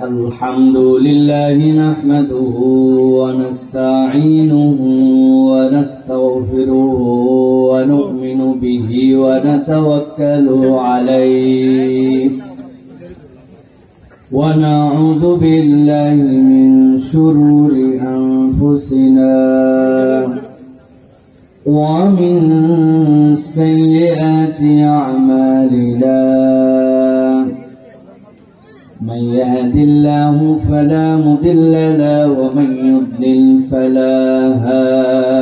الحمد لله نحمده ونستعينه ونستغفره ونؤمن به ونتوكل عليه ونعوذ بالله من شرور أنفسنا ومن سيئات أعمالنا من يهد الله فلا مضل له ومن يضلل فلا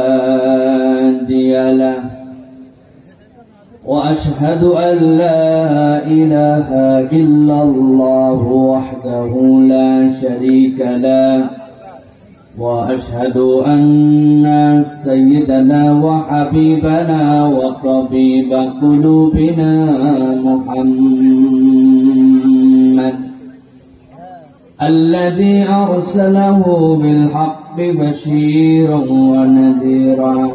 هادي له وأشهد أن لا إله إلا الله وحده لا شريك له وأشهد أن سيدنا وحبيبنا وطبيب قلوبنا محمد الذي أرسله بالحق بشيرا ونذيرا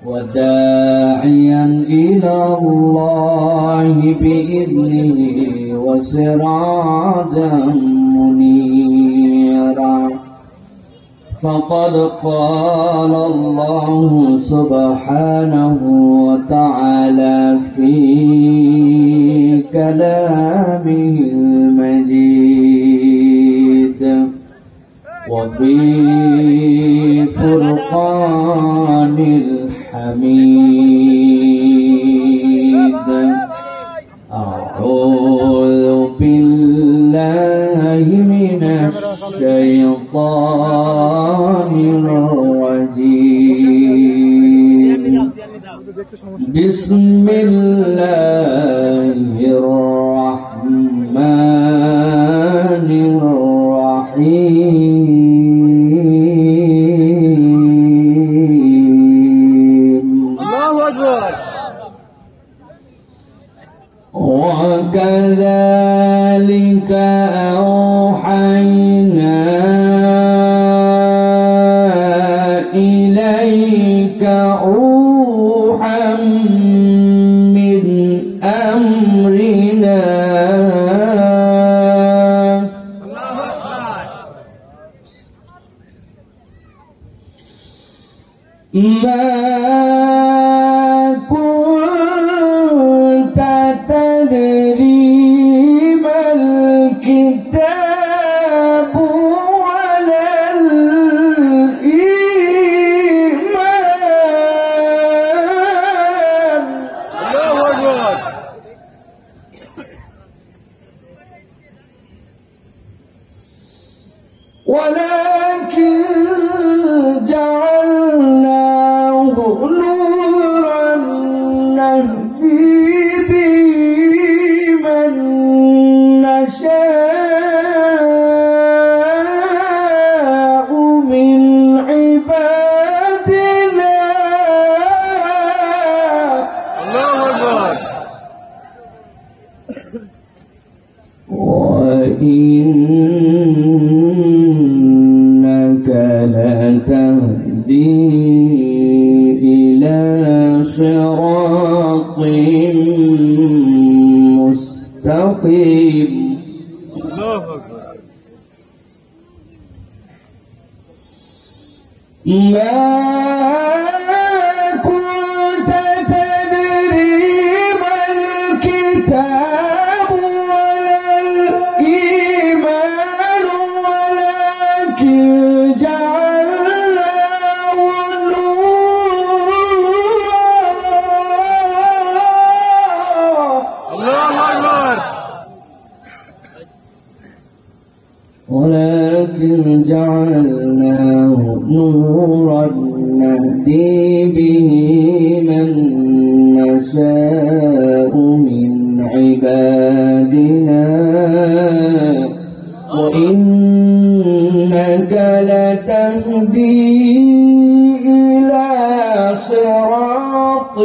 وداعيا إلى الله بإذنه وسراجا منيرا فقد قال الله سبحانه وتعالى في كلامه المجيد وفي فرقان الحميد أعوذ بالله من الشيطان الرجيم بسم الله الرحمن الرحيم الله أكبر وكذلك أوحينا إليك روحا من أمرنا ما كنت تدري ما الكتاب ولا الإيمان ولكن جعلناه نورا نهدي به من نشاء من عبادنا الله أكبر وإنك لتهدي إلى صراط مستقيم الله أكبر ما كنت تدري ما الكتاب ولا الإيمان ولكن جعلناه نورا الله أكبر ولكن جعلناه نورا نهدي به من نشاء من عبادنا وإنك لتهدي إلى صراط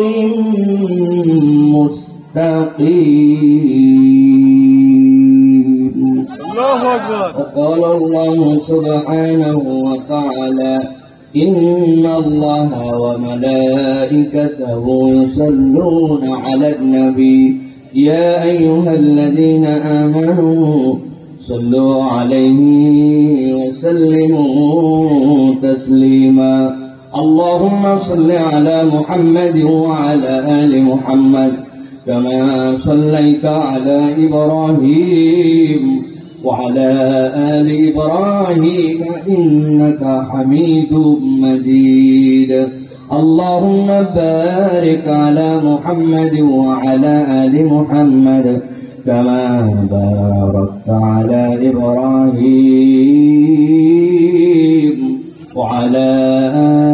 مستقيم الله أكبر وقال الله سبحانه وتعالى إن الله وملائكته يصلون على النبي يا أيها الذين آمنوا صلوا عليه وسلموا تسليما اللهم صل على محمد وعلى آل محمد كما صليت على إبراهيم وعلى آل إبراهيم إنك حميد مجيد اللهم بارك على محمد وعلى آل محمد كما باركت على إبراهيم وعلى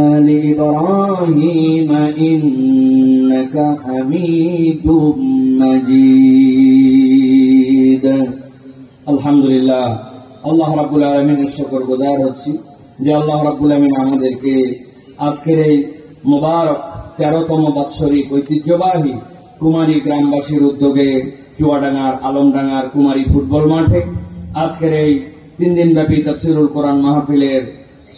آل إبراهيم إنك حميد مجيد আলহামদুলিল্লাহ আল্লাহ রাব্বুল আলামিনের শুকরগুজার হচ্ছি যে আল্লাহ রাব্বুল আলামিন আমাদেরকে আজকের এই মুবারক 13তম বাৎসরিক ঐতিহ্যবাহী কুমারী গ্রামবাসীর উদ্যোগে চুয়াডাঙ্গার আলমডাঙ্গার কুমারী ফুটবল মাঠে আজকের এই 3 দিনব্যাপী তাফসীরুল কোরআন মাহফিলের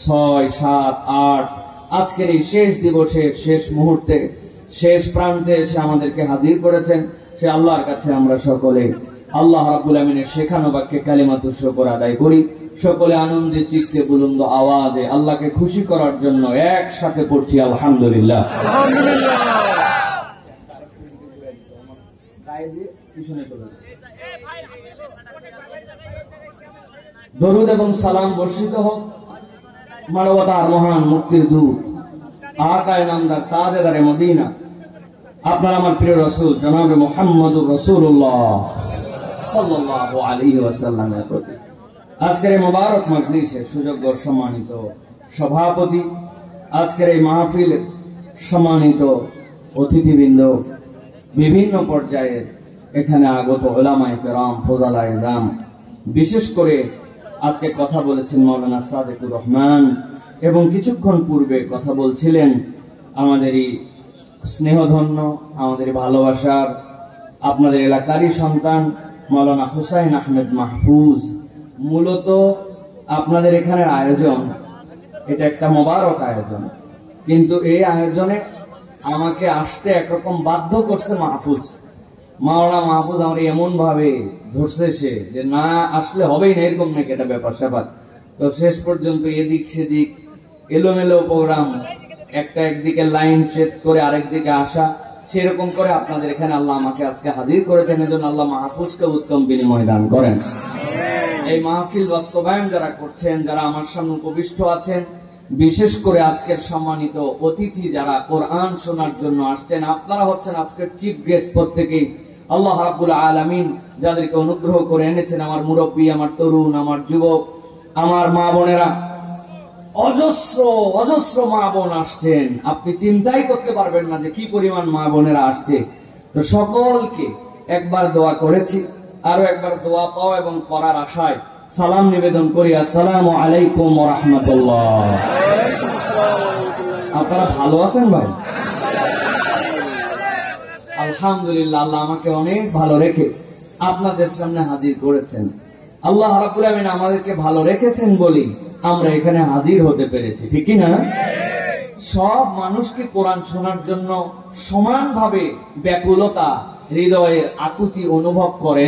6, 7, 8 আজকের এই শেষ দিবসের শেষ মুহূর্তে শেষ প্রান্তে এসে আমাদেরকে হাজির করেছেন সে আল্লাহর কাছে আমরা সকলে আল্লাহ রাব্বুল আমিনের শেখানো বাক্যে কালিমাতুশ শুকর আদায় করি সকলে আনন্দে চিত্তে বুলন্দ আওয়াজে আল্লাহকে খুশি করার জন্য একসাথে পড়ছি আলহামদুলিল্লাহ আলহামদুলিল্লাহ দরুদ এবং সালাম বর্ষিত হোক মানবতার মহান মুক্তির দূত আকায়ে নামদার তাজেদারে মদিনা আপনার আমার প্রিয় রাসূল জনাবে মুহাম্মদুর রাসূলুল্লাহ সাল্লাল্লাহু আলাইহি ওয়াসাল্লামের প্রতি আজকের এই মোবারক মজলিসে সুযোগ্য সম্মানিত সভাপতি আজকের এই মাহফিলের সম্মানিত অতিথিবৃন্দ বিভিন্ন পর্যায়ের এখানে আগত উলামায়ে কেরাম ফজলায়ে ইজরাম বিশেষ করে আজকে কথা বলেছেন মাওলানা সাদেকুর রহমান এবং কিছুক্ষণ পূর্বে কথা বলছিলেন আমাদেরই স্নেহধন্য আমাদের ভালোবাসার আপনাদের এলাকারই সন্তান মাওলানা হুসাইন আহমেদ মাহফুজ মূলত আপনাদের এখানের আয়োজন এটা একটা মোবারক আয়োজন কিন্তু এই আয়োজনে আমাকে আসতে একরকম বাধ্য করছে মাহফুজ মাওলানা মাহফুজ আমার এমন ভাবে ধরছে সে যে না আসলে হবেই না এরকম নাকি একটা ব্যাপার স্যাপার তো শেষ পর্যন্ত এদিক সেদিক এলোমেলো প্রোগ্রাম একটা একদিকে লাইন চেক করে আরেকদিকে আসা সেরকম করে আপনাদের এখানে আল্লাহ আমাকে আজকে হাজির করেছেন এজন্য আল্লাহ মাহফুজকে উত্তম বিনিময় দান করেন এই মাহফিল বাস্তবায়ন যারা করছেন যারা আমার সামনে উপবিষ্ট আছেন বিশেষ করে আজকের সম্মানিত অতিথি যারা কোরআন শোনার জন্য আসছেন আপনারা হচ্ছেন আজকের চিফ গেস্ট প্রত্যেকেই আল্লাহ রাব্বুল আলামিন যাদেরকে অনুগ্রহ করে এনেছেন আমার মুরব্বী আমার তরুণ আমার যুবক আমার মা বোনেরা অজস্র অজস্র মা বোন আসছেন আপনি চিন্তাই করতে পারবেন না যে কি পরিমাণ মা বোনেরা আসছে তো সকলকে একবার দোয়া করেছি আরো একবার দোয়া পাওয়া এবং করার আশায় সালাম নিবেদন করি আসসালামু আলাইকুম ওয়া রাহমাতুল্লাহ আপনারা ভালো আছেন ভাই আলহামদুলিল্লাহ আল্লাহ আমাকে অনেক ভালো রেখে আপনাদের সামনে হাজির করেছেন আল্লাহ রাব্বুল আমিন আমাদেরকে ভালো রেখেছেন বলি আমরা এখানে হাজির হতে পেরেছি ঠিক কি না সব মানুষকে কোরআন শোনার জন্য সমানভাবে ব্যাকুলতা হৃদয়ের আকুতি অনুভব করে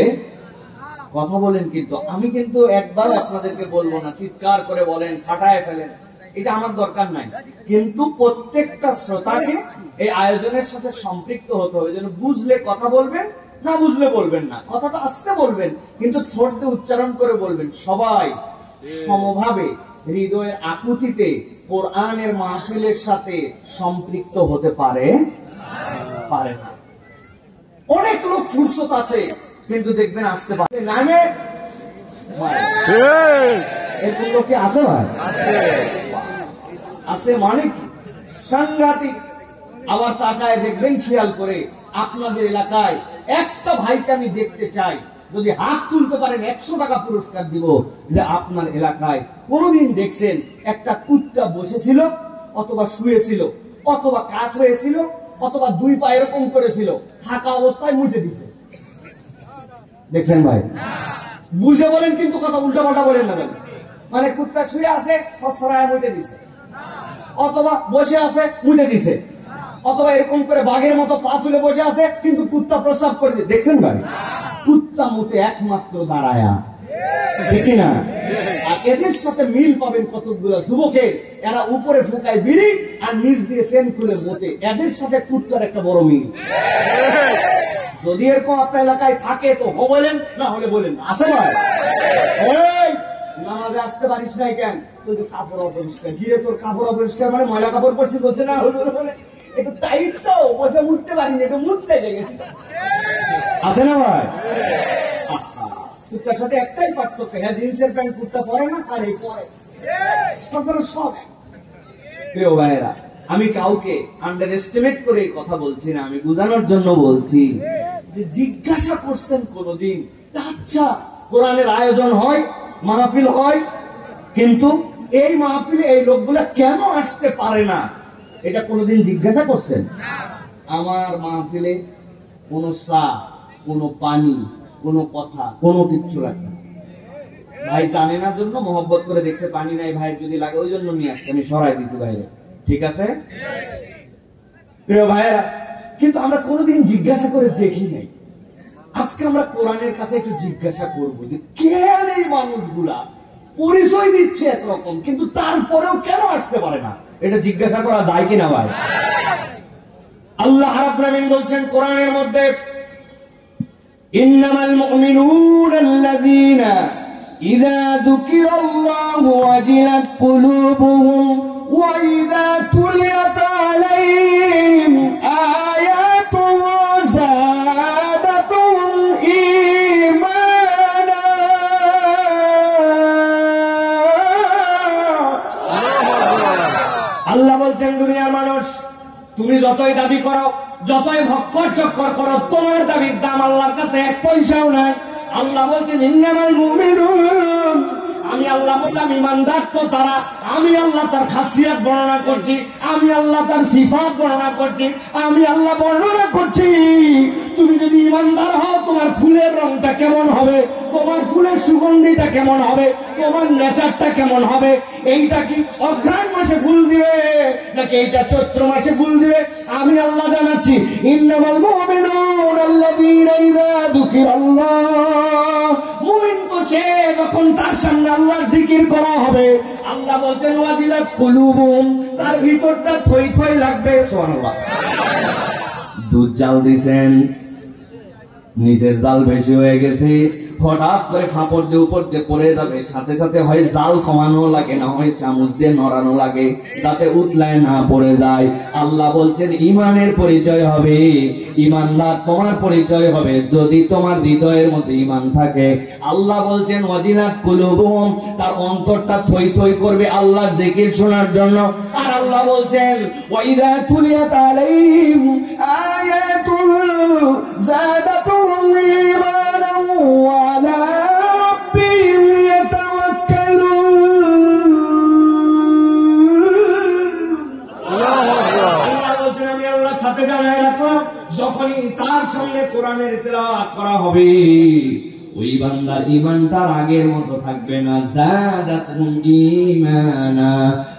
কথা বলেন কিন্তু আমি কিন্তু একবার আপনাদেরকে বলবো না চিৎকার করে বলেন ফাটায় ফেলেন এটা আমার দরকার নাই কিন্তু প্রত্যেকটা শ্রোতাকে এই আয়োজনের সাথে সম্পৃক্ত হতে হবে যেন বুঝলে কথা বলবেন না বুঝলে বলবেন না কথাটা আস্তে বলবেন কিন্তু ঠোঁট দিয়ে উচ্চারণ করে বলবেন সবাই সমভাবে হৃদয়ের আকুতিতে কোরআনের মাহফিলের সাথে সম্পৃক্ত হতে পারে না অনেক লোক ফুরসত আছে কিন্তু দেখবেন আসতে পারে নামে এরকম লোক কি আছে ভাই আছে মানে কি সাংঘাতিক আবার তাকায় দেখবেন খেয়াল করে আপনাদের এলাকায় একটা ভাইকে আমি দেখতে চাই যদি হাত তুলতে পারেন 100 টাকা পুরস্কার দিব যে আপনার এলাকায় কোনদিন দেখছেন একটা কুত্তা বসেছিল অথবা শুয়েছিল অথবা কাত হয়েছিল অথবা দুই পা এরকম করেছিল থাকা অবস্থায় মুছে দিছে দেখছেন ভাই বুঝে বলেন কিন্তু কথা উল্টা পাল্টা বলেন না মানে কুত্তা শুয়ে আছে সসরায় মুছে দিছে অথবা বসে আছে মুছে দিছে অথবা এরকম করে বাঘের মতো পা তুলে বসে আছে কিন্তু কুত্তা প্রস্রাব করে দেখছেন ভাই কুত্তা মুতে একমাত্র দাঁড়ায়া ঠিক না? আর এদের সাথে মিল পাবেন কতগুলো যুবকের, এরা উপরে ফুকায় বিড়ি আর নিচ দিয়ে সেন খুলে মোটে, এদের সাথে কুত্তার একটা বড় মিল। যদি এরকম আপনার এলাকায় থাকে তো বলেন, না হলে বলেন আছে ভাই নামাজে আসতে পারিস নাই কেন? তুই তো কাপড় অপরিষ্কার, গিয়ে তোর কাপড় অপরিষ্কার মানে ময়লা কাপড় পরছি বলছে না, একটু টাইট তো বসে মুড়তে পারিনি, একটু মুড়তে গেছি, আছে না ভাই? কুত্তার সাথে একটাই পার্থক্য, হ্যাঁ জিন্সের প্যান্ট কুত্তা পরে না আর এই পরে সব। প্রিয় ভাইয়েরা, আমি কাউকে আন্ডার এস্টিমেট করে কথা বলছি না, আমি বোঝানোর জন্য বলছি যে জিজ্ঞাসা করছেন কোনদিন, আচ্ছা কোরআনের আয়োজন হয়, মাহফিল হয়, কিন্তু এই মাহফিলে এই লোকগুলা কেন আসতে পারে না, এটা কোনদিন জিজ্ঞাসা করছেন? আমার মাহফিলে কোন চা, কোন পানি, কোন কথা, কোনো কিচ্ছু রাখে ভাই জানে না জন্য মহব্বত করে দেখছে পানি নাই ভাই যদি লাগে ওই জন্য নিয়ে আসছে, আমি সরাই দিচ্ছি বাইরে, ঠিক আছে প্রিয় ভাইয়েরা? কিন্তু আমরা কোনোদিন জিজ্ঞাসা করে দেখি নাই। আজকে আমরা কোরআনের কাছে একটু জিজ্ঞাসা করবো যে কেন এই মানুষগুলা পরিচয় দিচ্ছে একরকম কিন্তু তারপরেও কেন আসতে পারে না, এটা জিজ্ঞাসা করা যায় কিনা ভাই? আল্লাহ রাব্বুল আলামিন বলছেন কোরআনের মধ্যে, ইন্নামাল মুমিনুনা আল্লাযীনা ইযা যুকিরাল্লাহু ওয়াজিলাত কুলুবুহুম ওয়া ইযা তুলিয়াত আলাইহিম আয়াতুহু যাদাতুহুম ঈমানা। আল্লাহ বলছেন দুনিয়ার মানুষ তুমি যতই দাবি করো, যতই ভক্কর চক্কর করো, তোমার দাবির দাম আল্লাহর কাছে এক পয়সাও নাই। আল্লাহ বলছেন ইন্নামাল মুমিনুন, আমি আল্লাহ বললাম ইমানদার তো তারা, আমি আল্লাহ তার খাসিয়াত বর্ণনা করছি, আমি আল্লাহ তার সিফাত বর্ণনা করছি, আমি আল্লাহ বর্ণনা করছি। তুমি যদি ইমানদার হও তোমার ফুলের রংটা কেমন হবে, তোমার ফুলের সুগন্ধিটা কেমন হবে, তোমার নেচারটা কেমন হবে, এইটা কি অঘ্রাণ মাসে ফুল দিবে নাকি এইটা চৈত্র মাসে ফুল দিবে, আমি আল্লাহ জানাচ্ছি। ইন্নামাল মুমিনুনা আল্লাযীনা ইযা যুকিরাল্লাহ, মুমিন তো সে যখন তার সামনে আল্লাহর জিকির করা হবে, আল্লাহ বলছেন ওয়াজিলাত কুলুবুহুম, তার ভিতরটা থই থই লাগবে। সুবহানাল্লাহ। দুধ জাল দিছেন, নিচের জাল বেশি হয়ে গেছে, হঠাৎ করে ফাঁপড় দিয়ে উপর দিয়ে পড়ে যাবে, সাথে সাথে হয় জাল কমানো লাগে, না হয় চামচ দিয়ে নড়ানো লাগে যাতে উতলায় না পড়ে যায়। আল্লাহ বলছেন ইমানের পরিচয় হবে, ইমানদার তোমার পরিচয় হবে যদি তোমার হৃদয়ের মধ্যে ইমান থাকে। আল্লাহ বলছেন ওয়াজিলাত কুলুবুহুম, তার অন্তরটা থই থই করবে আল্লাহর জিকির শোনার জন্য। আর আল্লাহ বলছেন ওয়াইদা তুলিয়াত আলাইহিম আয়াতুহু যাদাতুহুম ঈমানা ওয়া আলা রাব্বিহিম ইয়াতাওয়াক্কালুন। আল্লাহ বলছেন আমি আল্লাহর সাথে জানাই রাখলাম, যখনই তার সামনে কোরআনের তেলাওয়াত করা হবে ওই বান্দার ইমানটার আগের মতো থাকবে না, যাদাতুহুম ঈমানা,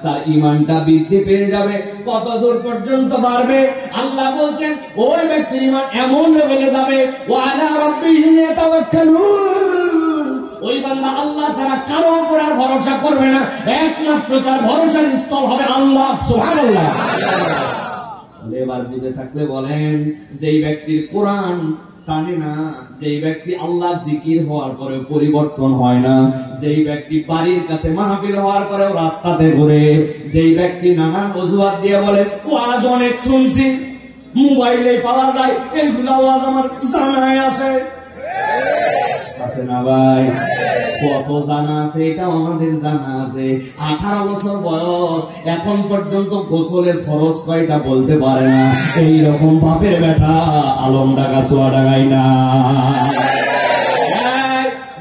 তার ইমানটা বৃদ্ধি পেয়ে যাবে। কত দূর পর্যন্ত বাড়বে? আল্লাহ বলছেন ওই ব্যক্তির ইমান এমন লেভেলে যাবে ওয়া আলা রাব্বিহিম ইয়াতাওয়াক্কালুন, ওই বান্দা আল্লাহ ছাড়া কারো উপর আর ভরসা করবে না, একমাত্র তার ভরসার স্থল হবে আল্লাহ। সুবহানাল্লাহ। এবার বুঝে থাকলে বলেন, যেই ব্যক্তির কোরআন টানে না, যেই ব্যক্তি আল্লাহ জিকির হওয়ার পরে পরিবর্তন হয় না, যেই ব্যক্তি বাড়ির কাছে মাহফিল হওয়ার পরেও রাস্তাতে ঘুরে, যেই ব্যক্তি নানান অজুহাত দিয়ে বলে ওয়াজ অনেক শুনছি, মোবাইলে পাওয়া যায়, এইগুলো ওয়াজ আমার জানায় আছে, আছে না ভাই? কত জানা আছে, এটা আমাদের জানা আছে। 18 বছর বয়স, এখন পর্যন্ত গোসলের ফরজ কয়টা বলতে পারে না, এইরকম বাপের বেটা আলমডাঙ্গা চুয়াডাঙ্গাই না।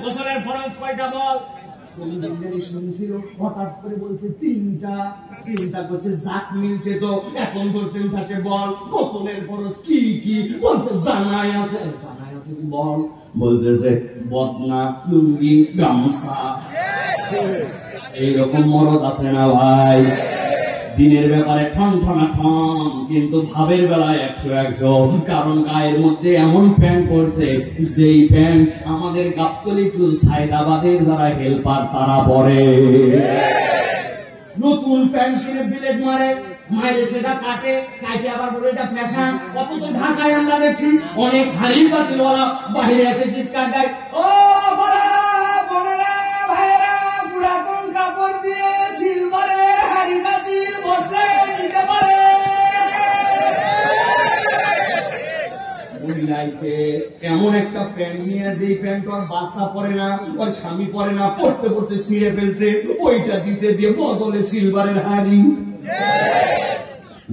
গোসলের ফরজ কয়টা বল? শুনছিল, হঠাৎ করে বলছে 3টা, চিন্তা করছে জাত মিলছে তো, এখন বলছেন বল গোসলের ফরজ কি কি, বলছে জানাই আছে, জানাই আছে কি বল, বলতেছে বদনা, লুঙ্গি, গামছা। এইরকম মরদ আছে না ভাই? দিনের ব্যাপারে ঠন ঠনা ঠন, কিন্তু ভাবের বেলায় 100-100। কারণ গায়ের মধ্যে এমন প্যান্ট পড়ছে যেই প্যান্ট আমাদের গাবতলী টু সায়দাবাদের যারা হেল্পার তারা পরে। নতুন প্যান্ট কিনে বিলেট মারে, মায়ের সেটা কাটে আবার বলে এটা ফ্যাশন। অথচ ঢাকায় আমরা দেখছি অনেক হাড়ি পাতিলওয়ালা বাইরে এসে চিৎকার দেয়, ও বোনেরা ভাইয়েরা, পুরাতন কাপড় দিয়ে সিলভারের হাড়ি পাতিল বদলে নিতে পারে। এমন একটা প্যান্ট নিয়ে, যে প্যান্ট ওর বাচ্চা পরে না, ওর স্বামী পরে না, পড়তে পড়তে ছিঁড়ে ফেলছে, ওইটা দিছে দিয়ে বদলে সিলভারের হাড়ি।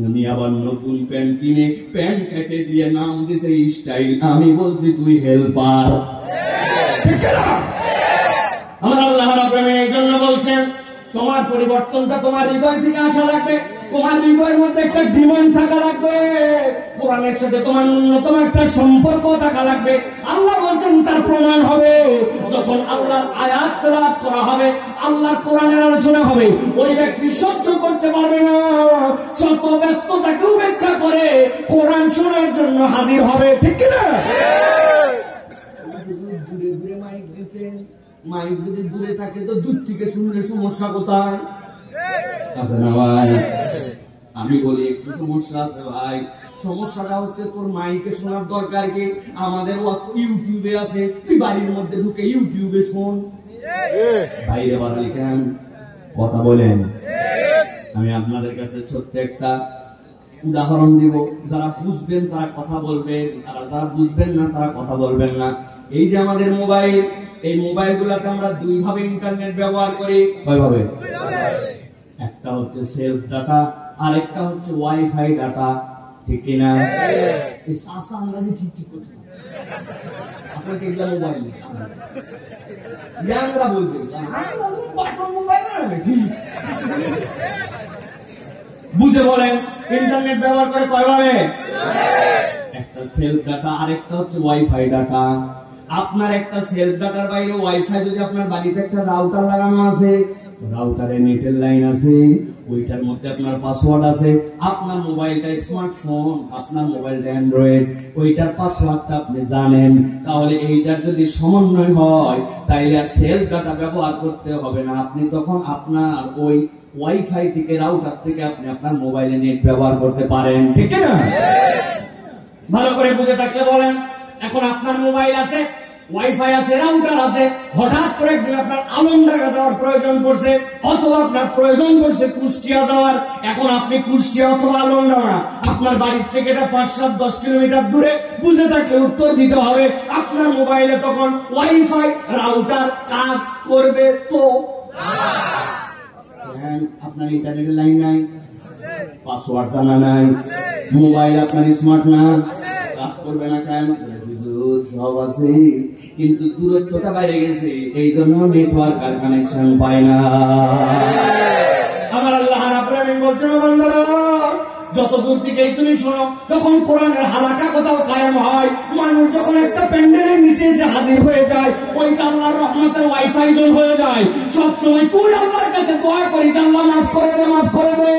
উনি আবার নতুন প্যান্ট কিনে প্যান্ট কেটে দিয়ে নাম দিছে স্টাইল। আমি বলছি তুই হেল্পার। আমার আল্লাহ রাব্বুল আলামিন এই জন্য বলছেন, তোমার পরিবর্তনটা তোমার হৃদয় থেকে আসা লাগবে। তোমার হৃদয়ের মধ্যে একটা ডিমান্ড থাকা লাগবে, কোরআনের সাথে তোমার ন্যূনতম একটা সম্পর্ক থাকা লাগবে। আল্লাহ বলছেন তার প্রমাণ হবে যখন আল্লাহর আয়াত তেলাওয়াত করা হবে, আল্লাহর কোরআনের আলোচনা হবে। ওই ব্যক্তি সহ্য করতে পারবে না, যত ব্যস্ততাকে উপেক্ষা করে কোরআন শোনার জন্য হাজির হবে। ঠিক কিনা? দূরে দূরে মাইক দিয়েছে, মাইক যদি দূরে থাকে তো দূর থেকে শুনলে সমস্যা কোথায় আছে না ভাই? আমি বলি একটু সমস্যা আছে ভাই। সমস্যাটা হচ্ছে তোর মাইকে শোনার দরকার কি? আমাদের ইউটিউবে আছে, তুই বাড়ির মধ্যে ঢুকে ইউটিউবে শোন। বাইরে বাড়ালি কেন? কথা বলেন। আমি আপনাদের কাছে ছোট্ট একটা উদাহরণ দিব, যারা বুঝবেন তারা কথা বলবেন, আর যারা বুঝবেন না তারা কথা বলবেন না। এই যে আমাদের মোবাইল, এই মোবাইল গুলাতে আমরা দুই ভাবে ইন্টারনেট ব্যবহার করি। কয়ভাবে? একটা হচ্ছে সেলফ ডাটা, আর একটা হচ্ছে ওয়াইফাই ডাটা। ঠিক কিনা? এই সাসা আন্দাজি ঠিক ঠিক করতে আপনাকে এগুলা মোবাইল আমরা বলছি মোবাইল ঠিক বুঝে বলেন। ইন্টারনেট ব্যবহার করে কয়ভাবে? একটা সেলফ ডাটা, আরেকটা হচ্ছে ওয়াইফাই ডাটা। আপনার একটা সেলফ ডাটার বাইরে ওয়াইফাই, যদি আপনার বাড়িতে একটা রাউটার লাগানো আছে, রাউটারে নেটের লাইন আছে, ওইটার মধ্যে আপনার পাসওয়ার্ড আছে। আপনার মোবাইলটা স্মার্টফোন, আপনার মোবাইলটা অ্যান্ড্রয়েড, ওইটার পাসওয়ার্ডটা আপনি জানেন। তাহলে এইটার যদি সমন্বয় হয় তাইলে আর সেলফ ডাটা ব্যবহার করতে হবে না। আপনি তখন আপনার ওই ওয়াইফাই থেকে, রাউটার থেকে আপনি আপনার মোবাইলে নেট ব্যবহার করতে পারেন। ঠিক না? ভালো করে বুঝে থাকলে বলেন। এখন আপনার মোবাইল আছে, ওয়াইফাই আছে, রাউটার আছে, হঠাৎ করে একদিন আপনার আলমডাঙ্গা যাওয়ার প্রয়োজন পড়ছে, অথবা আপনার প্রয়োজন পড়ছে কুষ্টিয়া যাওয়ার। এখন আপনি কুষ্টিয়া অথবা আলমডাঙ্গা, আপনার বাড়ির থেকে এটা 5-7-10 কিলোমিটার দূরে। বুঝে থাকলে উত্তর দিতে হবে। আপনার মোবাইলে তখন ওয়াইফাই রাউটার কাজ করবে তো? আপনার ইন্টারনেটের লাইন নাই, পাসওয়ার্ড জানা নাই, মোবাইল আপনার স্মার্ট না, কাজ করবে না কেন? সব আছে, কিন্তু দূরত্বটা বাইরে গেছে, এই জন্য নেটওয়ার্ক আর কানেকশন পায় না। আমার আল্লাহ রাব্বুল আলামিন বলছেন, বান্দারা যত দূর থেকেই তুমি শোনো, যখন কোরআনের হালাকা কোথাও কায়েম হয়, মানুষ যখন একটা প্যান্ডেলের নিচে এসে হাজির হয়ে যায়, ওইটা আল্লাহর রহমতের ওয়াইফাই জোন হয়ে যায়। সবসময় তুই আল্লাহর কাছে দোয়া করিস, আল্লাহ মাফ করে দে, মাফ করে দে।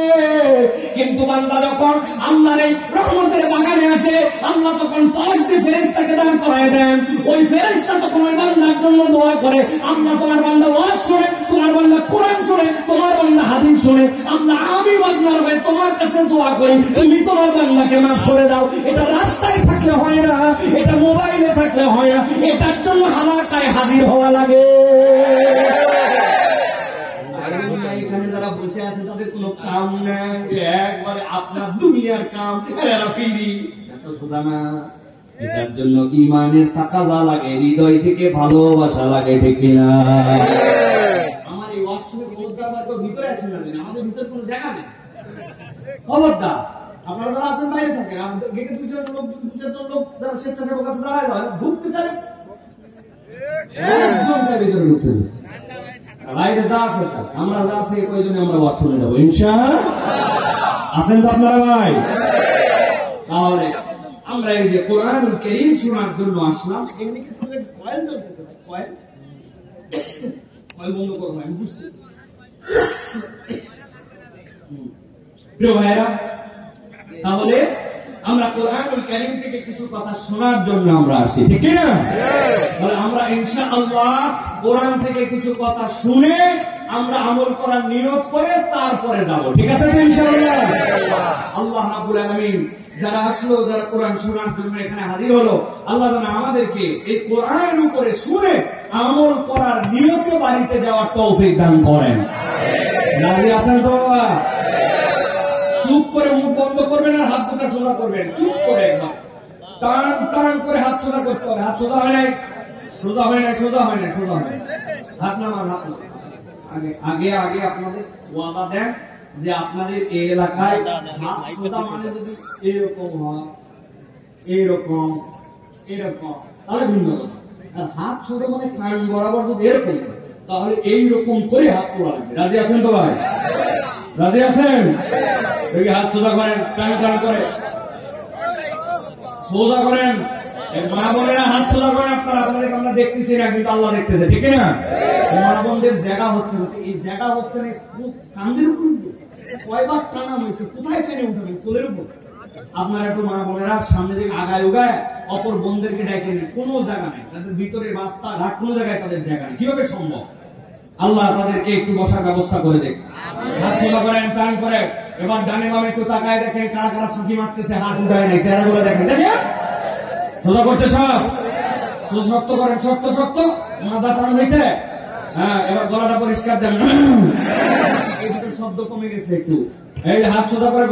কিন্তু বান্দা যখন আল্লাহর এই রহমতের বাগানে আসে, আল্লাহ তখন 5 দিয়ে ফেরেশতাকে দান করায় দেন। ওই ফেরেশতা তখন ওই বান্দার জন্য দোয়া করে। আল্লাহ তোমার বান্দা ওয়াজ শুনে, তোমার বান্দা কোরআন শুনে, তোমার বান্দা হাদিস শুনে। আল্লাহ আমি বান্দার হয়ে তোমার কাছে দোয়া করি, তুমি তোমার বান্দাকে মাফ করে দাও। এটা রাস্তায় থাকলে হয় না, এটা মোবাইলে থাকলে হয় না, এটার জন্য হালাকায় হাজির হওয়া লাগে। এখানে যারা বসে আছে তাদের কোনো কাম নেই, একবারে আপনার দুনিয়ার কাম, এরা ফিরি, এত সোজা না। এটার জন্য ইমানের তাকাজা লাগে, হৃদয় থেকে ভালোবাসা লাগে। ঠিক কিনা? আমার এই ওয়াশরুমে খবরদার ভিতরে আসেন না, আমাদের ভিতরে কোনো জায়গা নেই। খবরদার আপনারা যারা আছেন বাইরে থাকেন, আমাদের গেটে 2-4 লোক যারা স্বেচ্ছাসেবক আছে দাঁড়ায় যান, ঢুকতে চান একজন ভিতরে ঢুকতে হবে। বাইরে যা আছে আমরা যা আছে প্রয়োজনে আমরা ওয়াশরুমে যাবো ইনশাআল্লাহ। আছেন তো আপনারা ভাই? তাহলে আমরা এই যে কোরআনুল কারীম শোনার জন্য আসলাম। এমনি কি কয়েল চলতেছে ভাই? কয়েল বন্ধ করবো, আমি বুঝছি। প্রিয় ভাইরা, তাহলে আমরা কোরআনুল কারীম থেকে কিছু কথা শোনার জন্য আমরা আসি, ঠিক না? তাহলে আমরা ইনশাআল্লাহ কোরআন থেকে কিছু কথা শুনে আমরা আমল করার নিয়ত করে তারপরে যাব, ঠিক আছে তো ইনশাআল্লাহ? আল্লাহ রাব্বুল আলামিন যারা আসলো, যারা কোরআন শোনার জন্য এখানে হাজির হলো, আল্লাহ যেন আমাদেরকে এই কোরআনের উপরে শুনে আমল করার নিয়তে বাড়িতে যাওয়ার তৌফিক দান করেন। রাজি আছেন তো বাবা? চুপ করে মুখ বন্ধ করবেন আর হাত দুটো সোজা করবেন, চুপ করে একদম টান টান করে হাত সোজা করতে হবে। হাত সোজা হয় নাই, সোজা হয় নাই, সোজা হয় নাই, সোজা হয় নাই। হাত নামান, হাত নামান। আগে আগে আপনাদের ওয়াদা দেন যে আপনাদের এই এলাকায় হাত সোজা মানে যদি এরকম হয়, এরকম এরকম, তাহলে ভিন্ন কথা। আর হাত সোজা মানে কান বরাবর যদি এরকম হয়, তাহলে এইরকম করে হাত তোলা লাগবে। রাজি আছেন তো ভাই? রাজি আছেন? হাত সোজা করেন, টান টান করে সোজা করেন। মা বোনেরা হাত সোজা করেন। আপনাদেরকে আমরা দেখতেছি না, কিন্তু আল্লাহ দেখতেছে, ঠিক না? মা বোনদের জায়গা হচ্ছে না, এই জায়গা হচ্ছে না, কান্দের উপর কয়বার টানা হয়েছে, কোথায় টেনে উঠাবেন? কোলের উপর। আপনারা একটু মা বোনেরা সামনে দিকে আগায় উগায় অপর বোনদেরকে ডাকে নেন, কোনো জায়গা নেই তাদের ভিতরে, রাস্তাঘাট কোনো জায়গায় তাদের জায়গা নেই। কিভাবে সম্ভব? আল্লাহ তাদেরকে একটু বসার ব্যবস্থা করে দেখ। হাত সোজা করেন, টান করে। এবার ডানে বামে একটু তাকায় দেখেন কারা কারা ফাঁকি মারতেছে, হাত উঠায় নাই, চেহারা গুলো দেখেন, দেখেন সোজা করতে সব শক্ত করেন, শক্ত শক্ত। মাজা টান হয়েছে, হ্যাঁ। এবার গলাটা পরিষ্কার দেন, এই দুটো শব্দ কমে গেছে একটু। এই হাত সোজা করে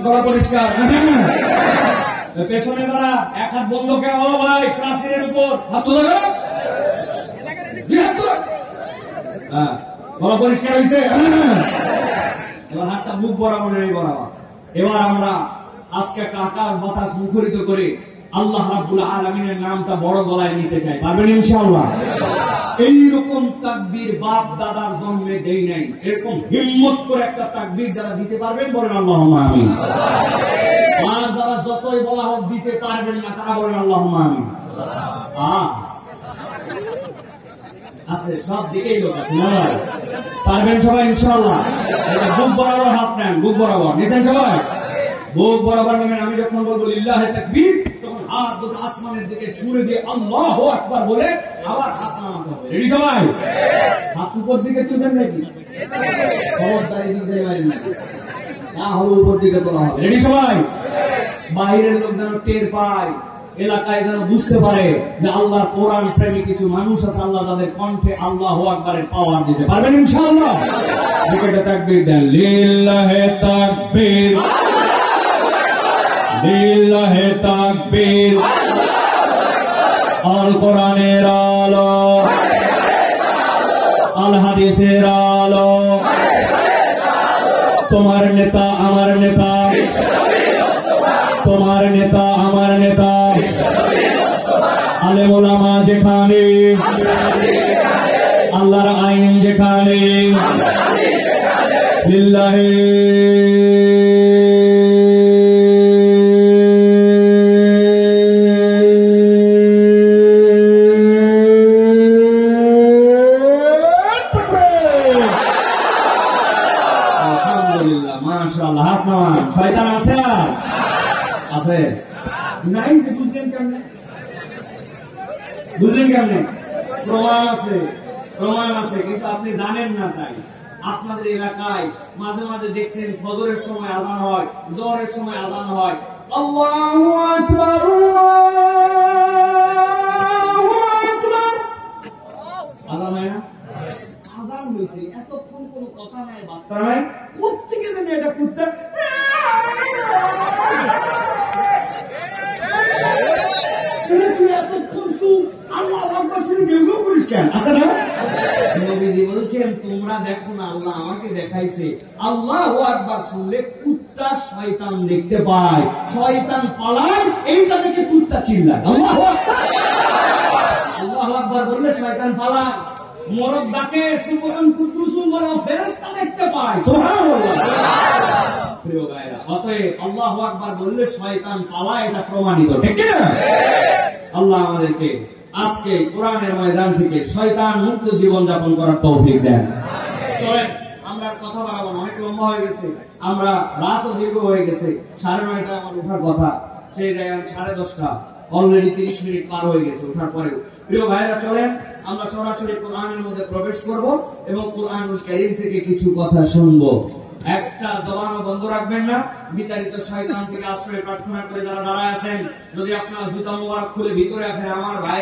গলা পরিষ্কার। পেছনে যারা এক হাত বন্ধ কে, ও ভাই ক্লাসের উপর হাত সোজা করো, গলা পরিষ্কার হয়েছে। এবার হাতটা বুক বরাবর, এই বরাবর। এবার আমরা আজকে একটা আকাশ বাতাস মুখরিত করে আল্লাহ রাব্বুল আলামিনের নামটা বড় গলায় নিতে চাই, পারবেন ইনশাআল্লাহ? এইরকম তাকবীর বাপ দাদার জন্মে দেই নাই। এরকম হিম্মত করে একটা তাকবীর যারা দিতে পারবেন বলেন আল্লাহুম্মা আমিন। আর যারা যতই বলা হোক দিতে পারবেন না, তারা বলেন আল্লাহুম্মা আমিন। আছে সব দিকেই লোক আছে, পারবেন সবাই ইনশাআল্লাহ? বুক বরাবর হাত নেন, বুক বরাবর নিছেন সবাই, বুক বরাবর নেবেন। আমি যখন বলবো লিল্লাহি তাকবীর, তখন হাত দুটো আসমানের দিকে ছুড়ে দিয়ে আল্লাহু আকবার বলে আবার হাত নামাতে হবে। রেডি সবাই? হাত উপর দিকে তুলবেন নাকি? খবরদারি দিকে মারেন না, না হলে উপর দিকে তোলা হবে। রেডি সবাই? বাইরের লোক যেন টের পায়, এলাকায় যেন বুঝতে পারে যে আল্লাহর কোরআন প্রেমী কিছু মানুষ আছে, আল্লাহ তাদের কণ্ঠে আল্লাহু আকবারের পাওয়ার দিতে পারবেন ইনশাআল্লাহ? বুকেটা তাকবীর দেন, লিল্লাহি তাকবীর, লিল্লাহি তাকবীর। আল কোরআনের আলো, আল হাদিসের আলো, তোমার নেতা আমার নেতা, তোমার নেতা আমার নেতা, আলেম ওলামা যেখানে, আল্লাহর আইন যেখানে, লিল্লাহি আলহামদুলিল্লাহ, মাশাআল্লাহ। হাত নামান। শয়তান আছে? আর আছে নাই? বুঝলেন কেমনে? বুঝলেন কেমনে? প্রমাণ আছে, প্রমাণ আছে, কিন্তু আপনি জানেন না। তাই আপনাদের এলাকায় মাঝে মাঝে দেখছেন ফজরের সময় আযান হয়, জোহরের সময় আযান হয়, আল্লাহু আকবার, আল্লাহু আকবার, আযান হয় না? আযান হইছে, এতক্ষণ কোনো কথা নাই, বার্তা নাই, কোত্থেকে জানি এটা কুত্তা তোমরা দেখো না, আল্লাহ আমাকে দেখাইছে। আল্লাহু আকবার শুনলে কুত্তা শয়তান দেখতে পায়, শয়তান পালায়, এইটা দেখে কুত্তা চিল্লায়। আল্লাহু আকবার, আল্লাহু আকবার বললে শয়তান পালায়। মরদ ডাকে সুবহান কুদ্দুসুল ওয়া ফেরেশতা দেখতে পায়। সুবহানাল্লাহ। প্রিয় ভাইরা, অতএব আল্লাহু আকবার বললে শয়তান পালায়, এটা প্রমাণিত, ঠিক না? আল্লাহ আমাদেরকে আজকে কোরআনের ময়দান থেকে শয়তান মুক্ত জীবন যাপন করার তৌফিক দেন। চলেন আমরা আর কথা বাড়াবো না, অনেক লম্বা হয়ে গেছে, আমরা রাতও দীর্ঘ হয়ে গেছে, 9:30 আমার ওঠার কথা, সেই জায়গায় 10:30 অলরেডি 30 মিনিট পার হয়ে গেছে ওঠার পরেও। প্রিয় ভাইরা, চলেন আমরা সরাসরি কোরআনের মধ্যে প্রবেশ করব এবং কোরআনুল কারীম থেকে কিছু কথা শুনবো। একটা জবানও বন্ধ রাখবেন না। বিতাড়িত শয়তান থেকে আশ্রয় প্রার্থনা করে যারা দাঁড়ায় আছেন, যদি আপনারা জুতা মোবারক খুলে ভিতরে আসেন, আমার ভাই